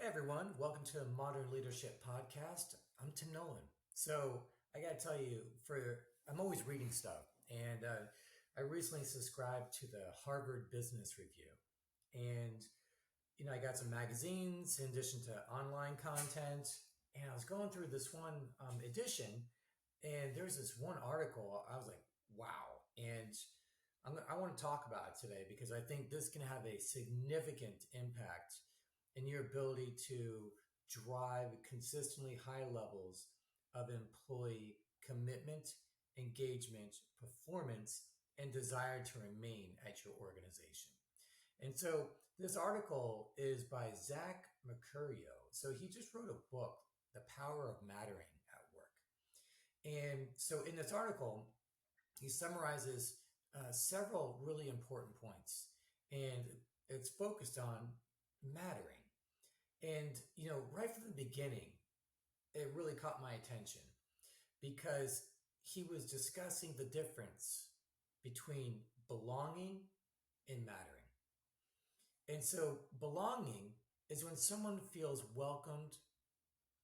Hey everyone, welcome to Modern Leadership Podcast. I'm Tim Nolan. So I got to tell you, I'm always reading stuff, and I recently subscribed to the Harvard Business Review, and I got some magazines in addition to online content, and I was going through this one edition, and there's this one article. I was like, wow, and I want to talk about it today because I think this can have a significant impact in your ability to drive consistently high levels of employee commitment, engagement, performance, and desire to remain at your organization. And so this article is by Zach Mercurio. So he just wrote a book, The Power of Mattering at Work. And so in this article, he summarizes several really important points, and it's focused on mattering. And, right from the beginning, it really caught my attention because he was discussing the difference between belonging and mattering. And so, belonging is when someone feels welcomed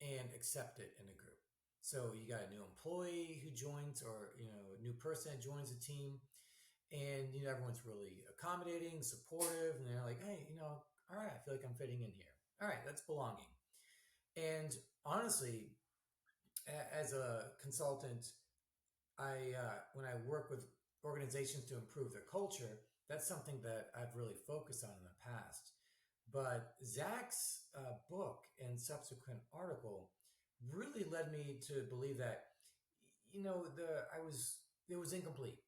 and accepted in a group. So, you got a new employee who joins, or, a new person that joins the team, and, everyone's really accommodating, supportive, and they're like, hey, all right, I feel like I'm fitting in here. All right, that's belonging. And honestly, as a consultant, when I work with organizations to improve their culture, that's something that I've really focused on in the past. But Zach's book and subsequent article really led me to believe that it was incomplete.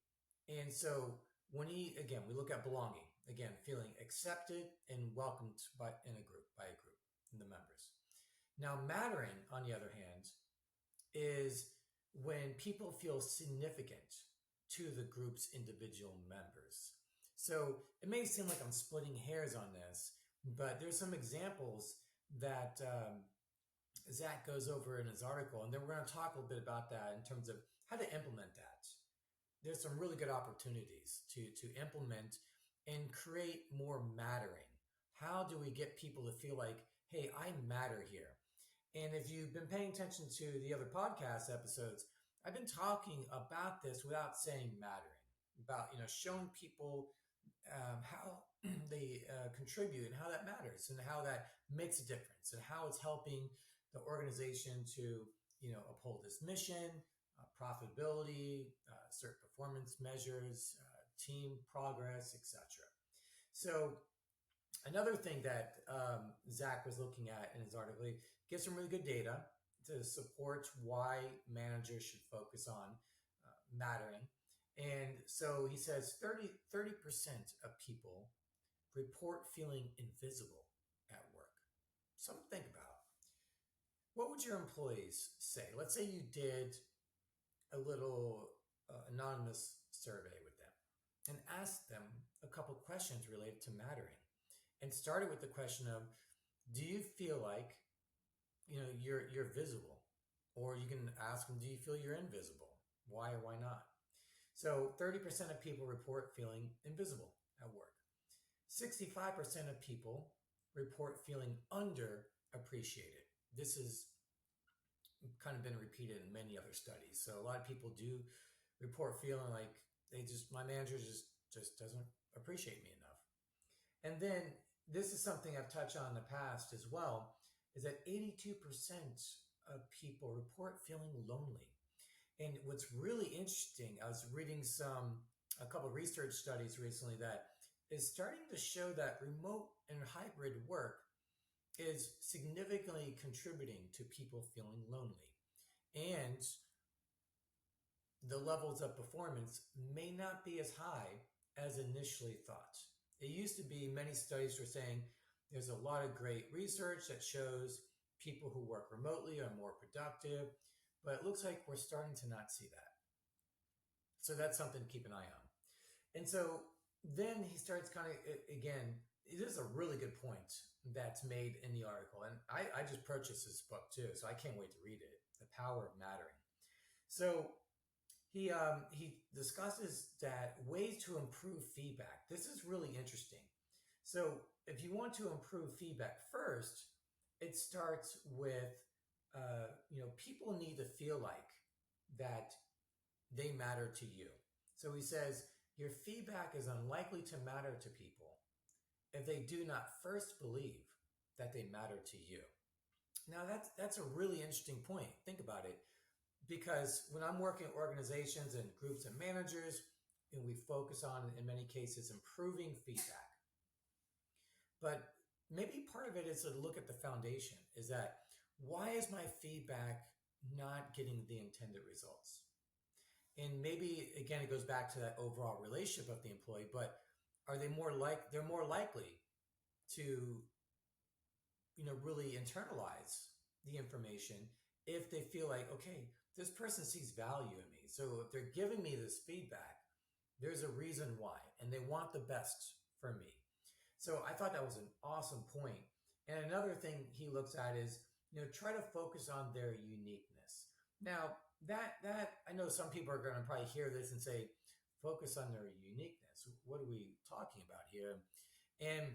And so we look at belonging, again, feeling accepted and welcomed by a group, in the members. Now, mattering, on the other hand, is when people feel significant to the group's individual members. So it may seem like I'm splitting hairs on this, but there's some examples that Zach goes over in his article, and then we're going to talk a little bit about that in terms of how to implement that. There's some really good opportunities to implement and create more mattering. How do we get people to feel like, hey, I matter here? And if you've been paying attention to the other podcast episodes, I've been talking about this without saying mattering, about showing people how they contribute and how that matters and how that makes a difference and how it's helping the organization to uphold its mission, profitability, certain performance measures, team progress, etc. So another thing that Zach was looking at in his article, he gives some really good data to support why managers should focus on mattering. And so he says 30% of people report feeling invisible at work. Something to think about. What would your employees say? Let's say you did a little anonymous survey with them and asked them a couple questions related to mattering, and started with the question of, do you feel like you're visible? Or you can ask them, do you feel you're invisible? Why or why not? So 30% of people report feeling invisible at work. 65% of people report feeling underappreciated. This has kind of been repeated in many other studies. So a lot of people do report feeling like my manager just doesn't appreciate me enough. And then this is something I've touched on in the past as well, is that 82% of people report feeling lonely. And what's really interesting, I was reading a couple of research studies recently that is starting to show that remote and hybrid work is significantly contributing to people feeling lonely. And the levels of performance may not be as high as initially thought. It used to be, many studies were saying there's a lot of great research that shows people who work remotely are more productive, but it looks like we're starting to not see that. So that's something to keep an eye on. And so then he starts again, it is a really good point that's made in the article. And I just purchased this book too, so I can't wait to read it, The Power of Mattering. So he discusses that ways to improve feedback. This is really interesting. So if you want to improve feedback, first, it starts with, people need to feel like that they matter to you. So he says, your feedback is unlikely to matter to people if they do not first believe that they matter to you. Now that's a really interesting point. Think about it, because when I'm working with organizations and groups and managers, and we focus on, in many cases, improving feedback. But maybe part of it is to look at the foundation. Is that why is my feedback not getting the intended results? And maybe again it goes back to that overall relationship of the employee. But are they more like they're more likely to really internalize the information if they feel like, okay, this person sees value in me. So if they're giving me this feedback, there's a reason why, and they want the best for me. So I thought that was an awesome point. And another thing he looks at is, try to focus on their uniqueness. Now, that I know some people are going to probably hear this and say, focus on their uniqueness. What are we talking about here? And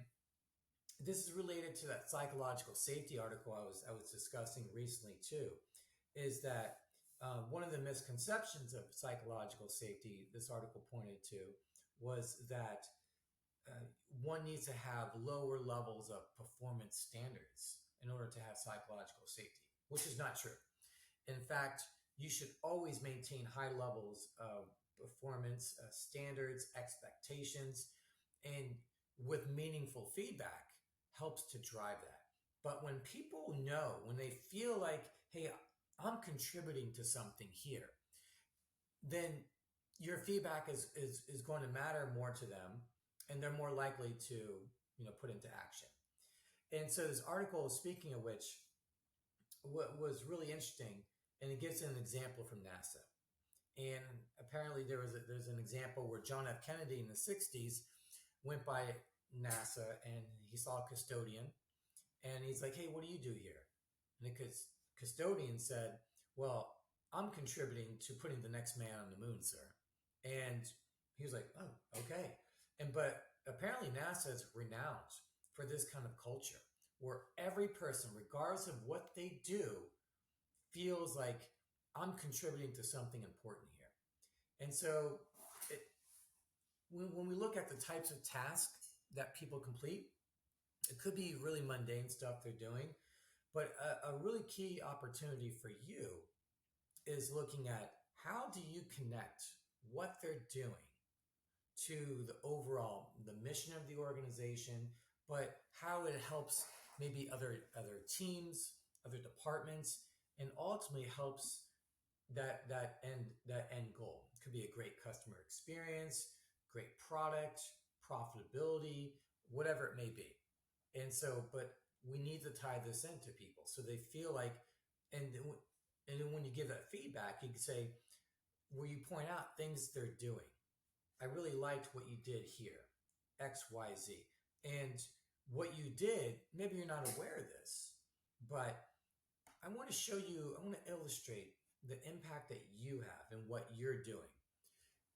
this is related to that psychological safety article I was discussing recently too. Is that one of the misconceptions of psychological safety this article pointed to was that one needs to have lower levels of performance standards in order to have psychological safety, which is not true. In fact, you should always maintain high levels of performance standards, expectations, and with meaningful feedback helps to drive that. But when people know, when they feel like, hey, I'm contributing to something here, then your feedback is going to matter more to them, and they're more likely to put into action. And so this article, speaking of which, what was really interesting, and it gives an example from NASA. And apparently there's an example where John F. Kennedy in the 60s went by NASA and he saw a custodian, and he's like, hey, what do you do here? And the custodian said, well, I'm contributing to putting the next man on the moon, sir. And he was like, oh, okay. But apparently NASA is renowned for this kind of culture where every person, regardless of what they do, feels like I'm contributing to something important here. And so when we look at the types of tasks that people complete, it could be really mundane stuff they're doing, but a really key opportunity for you is looking at how do you connect what they're doing to the mission of the organization, but how it helps maybe other teams, other departments, and ultimately helps that end goal. It could be a great customer experience, great product, profitability, whatever it may be. And so, but we need to tie this into people so they feel like, and then when you give that feedback, you can say, where you point out things they're doing. I really liked what you did here, X, Y, Z. And what you did, maybe you're not aware of this, but I want to show you, I want to illustrate the impact that you have and what you're doing.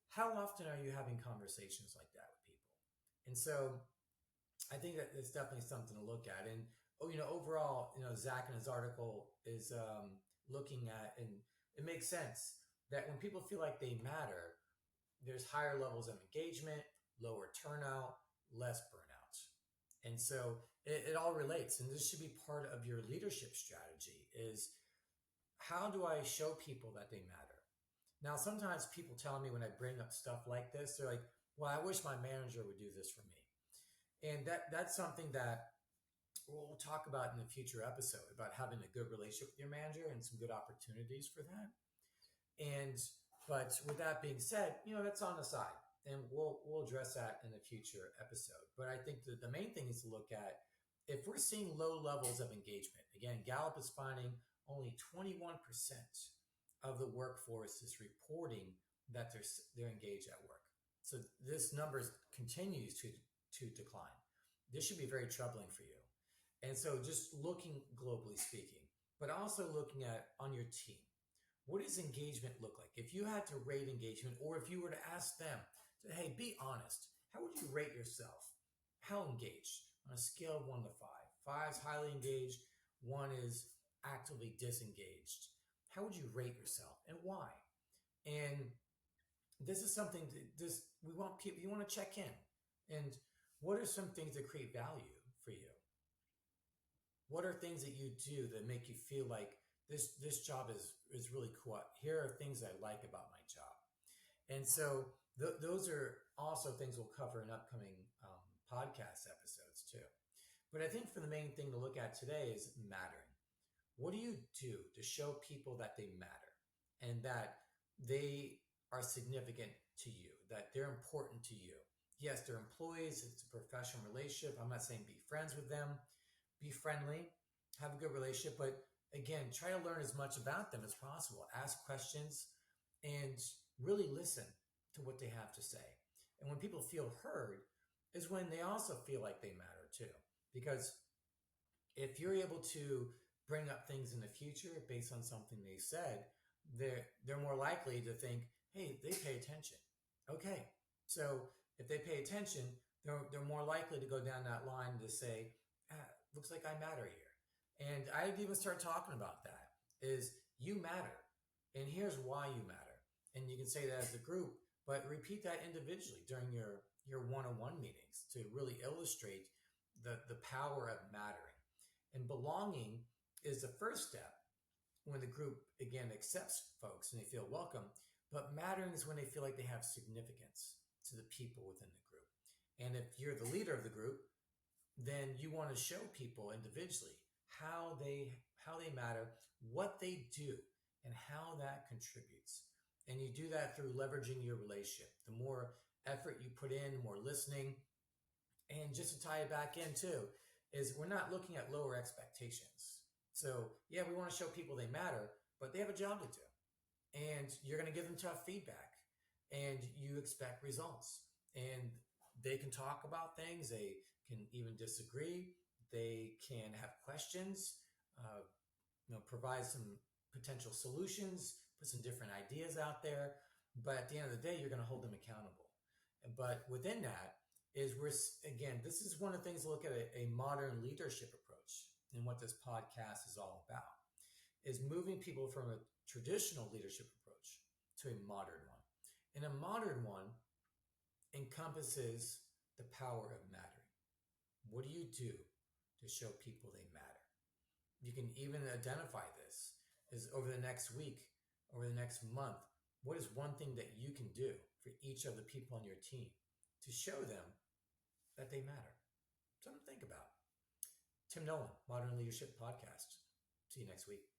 How often are you having conversations like that with people? And so I think that it's definitely something to look at. And overall, Zach in his article is looking at, and it makes sense that when people feel like they matter, there's higher levels of engagement, lower turnout, less burnout. And so it all relates. And this should be part of your leadership strategy is, how do I show people that they matter? Now, sometimes people tell me when I bring up stuff like this, they're like, well, I wish my manager would do this for me. And that's something that we'll talk about in a future episode, about having a good relationship with your manager and some good opportunities for that. But with that being said, that's on the side, and we'll address that in a future episode. But I think that the main thing is to look at, if we're seeing low levels of engagement. Again, Gallup is finding only 21% of the workforce is reporting that they're engaged at work. So this number continues to decline. This should be very troubling for you. And so just looking globally speaking, but also looking at on your team, what does engagement look like? If you had to rate engagement, or if you were to ask them, hey, be honest, how would you rate yourself? How engaged on a scale of 1 to 5? 5's highly engaged, one is actively disengaged. How would you rate yourself and why? And this is something that this we want people, you want to check in. And what are some things that create value for you? What are things that you do that make you feel like this job is really cool? Here are things I like about my job. And so those are also things we'll cover in upcoming podcast episodes too. But I think for the main thing to look at today is mattering. What do you do to show people that they matter and that they are significant to you, that they're important to you? Yes, they're employees, it's a professional relationship. I'm not saying be friends with them, be friendly, have a good relationship, but again, try to learn as much about them as possible. Ask questions and really listen to what they have to say. And when people feel heard, is when they also feel like they matter too. Because if you're able to bring up things in the future based on something they said, they're more likely to think, hey, they pay attention. Okay, so if they pay attention, they're more likely to go down that line to say, looks like I matter here. And I'd even start talking about that is you matter. And here's why you matter. And you can say that as a group, but repeat that individually during your one-on-one meetings to really illustrate the power of mattering. And belonging is the first step when the group, again, accepts folks and they feel welcome. But mattering is when they feel like they have significance to the people within the group. And if you're the leader of the group, then you want to show people individually how they matter, what they do, and how that contributes. And you do that through leveraging your relationship. The more effort you put in, more listening. And just to tie it back in too, is we're not looking at lower expectations. So yeah, we want to show people they matter, but they have a job to do. And you're going to give them tough feedback and you expect results. And they can talk about things. They can even disagree. They can have questions, provide some potential solutions, put some different ideas out there. But at the end of the day, you're going to hold them accountable. But within that is again, this is one of the things to look at a modern leadership approach and what this podcast is all about is moving people from a traditional leadership approach to a modern one. And a modern one encompasses the power of mattering. What do you do to show people they matter? You can even identify this as over the next week, over the next month. What is one thing that you can do for each of the people on your team to show them that they matter? Something to think about. Tim Nolan, Modern Leadership Podcast. See you next week.